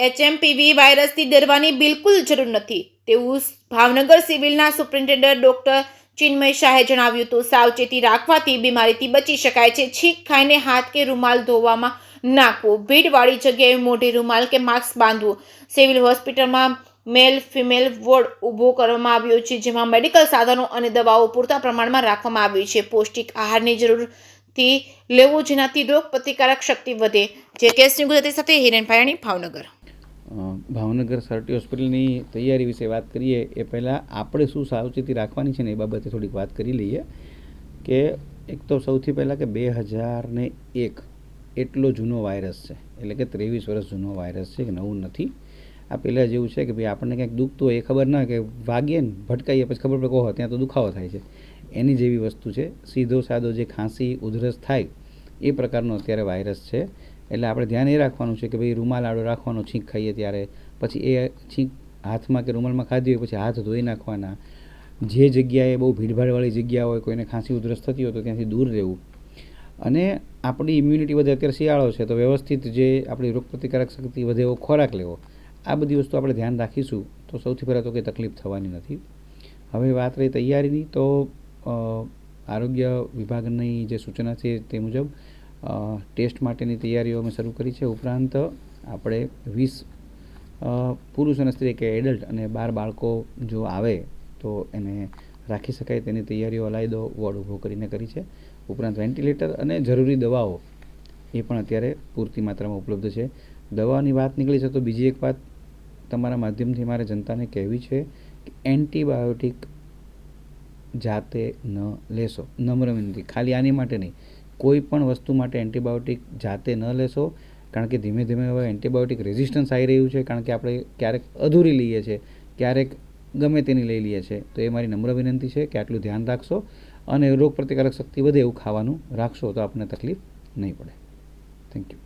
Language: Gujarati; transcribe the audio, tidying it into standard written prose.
એચએમપીવી વાયરસથી ડરવાની બિલકુલ જરૂર નથી તેવું ભાવનગર સિવિલના સુપ્રિન્ટેન્ડન્ટ ડોક્ટર ચિન્મય શાહે જણાવ્યું હતું. સાવચેતી રાખવાથી બીમારીથી બચી શકાય છે. છીંક ખાઈને હાથ કે રૂમાલ ધોવામાં નાખવું, ભીડવાળી જગ્યાએ મોઢે રૂમાલ કે માસ્ક બાંધવું. સિવિલ હોસ્પિટલમાં મેલ ફિમેલ વોર્ડ ઊભો કરવામાં આવ્યો છે, જેમાં મેડિકલ સાધનો અને દવાઓ પૂરતા પ્રમાણમાં રાખવામાં આવી છે. પૌષ્ટિક આહારની જરૂરથી લેવું, જેનાથી રોગ પ્રતિકારક શક્તિ વધે. જે કેસની ગુજરાતી સાથે હિરેન ભાયાણી, ભાવનગર. ભાવનગર સરટી હોસ્પિટલની તૈયારી વિશે વાત કરીએ એ પહેલાં આપણે શું સાવચેતી રાખવાની છે ને એ બાબતે થોડીક વાત કરી લઈએ. કે એક તો સૌથી પહેલાં કે 2001 એટલો જૂનો વાયરસ છે, એટલે કે 23 વર્ષ જૂનો વાયરસ છે, કે નવું નથી. આ પહેલાં જેવું છે કે ભાઈ આપણને ક્યાંક દુખતું હોય એ ખબર ના કે વાગીએ ને ભટકાઈએ પછી ખબર પડે કહો ત્યાં તો દુખાવો થાય છે, એની જેવી વસ્તુ છે. સીધો સાદો જે ખાંસી ઉધરસ થાય એ પ્રકારનો અત્યારે વાયરસ છે. એટલે આપણે ધ્યાન એ રાખવાનું છે કે ભાઈ રૂમાલ આડો રાખવાનો છીંક ખાઈએ ત્યારે, પછી એ છીંક હાથમાં કે રૂમાલમાં ખાધી હોય પછી હાથ ધોઈ નાખવાના. જે જગ્યાએ બહુ ભીડભાડવાળી જગ્યા હોય, કોઈને ખાંસી ઉધરસ થતી હોય તો ત્યાંથી દૂર રહેવું. અને આપણી ઇમ્યુનિટી વધે, અત્યારે શિયાળો છે તો વ્યવસ્થિત જે આપણી રોગપ્રતિકારક શક્તિ વધે એવો ખોરાક લેવો. આ બધી વસ્તુ આપણે ધ્યાન રાખીશું તો સૌથી પહેલાં તો કંઈ તકલીફ થવાની નથી. હવે વાત રહી તૈયારીની, તો આરોગ્ય વિભાગની જે સૂચના છે તે મુજબ ટેસ્ટ માટેની તૈયારીઓ અમે શરૂ કરી છે. ઉપરાંત આપણે 20 પુરુષ અને સ્ત્રી કે એડલ્ટ અને 12 બાળકો જો આવે તો એને રાખી શકાય તેની તૈયારીઓ અલાયદો વોર્ડ ઊભો કરીને કરી છે. ઉપરાંત વેન્ટિલેટર અને જરૂરી દવાઓ એ પણ અત્યારે પૂરતી માત્રામાં ઉપલબ્ધ છે. દવાની વાત નીકળી છે તો બીજી એક વાત તમારા માધ્યમથી મારે જનતાને કહેવી છે કે એન્ટીબાયોટિક જાતે ન લેશો. નમ્ર વિનંતી, ખાલી આની માટે નહીં, કોઈ પણ વસ્તુ માટે એન્ટીબાયોટિક જાતે ન લેશો. કારણ કે ધીમે ધીમે હવે એન્ટીબાયોટિક રેઝિસ્ટન્સ આવી રહ્યું છે, કારણ કે આપણે ક્યારેક અધૂરી લઈએ છીએ, ક્યારેક ગમે તેની લઈ લઈએ છીએ. તો એ મારી નમ્ર વિનંતી છે કે આટલું ધ્યાન રાખશો અને રોગ પ્રતિકારક શક્તિ વધે એવું ખાવાનું રાખશો તો આપણને તકલીફ નહીં પડે. Thank you.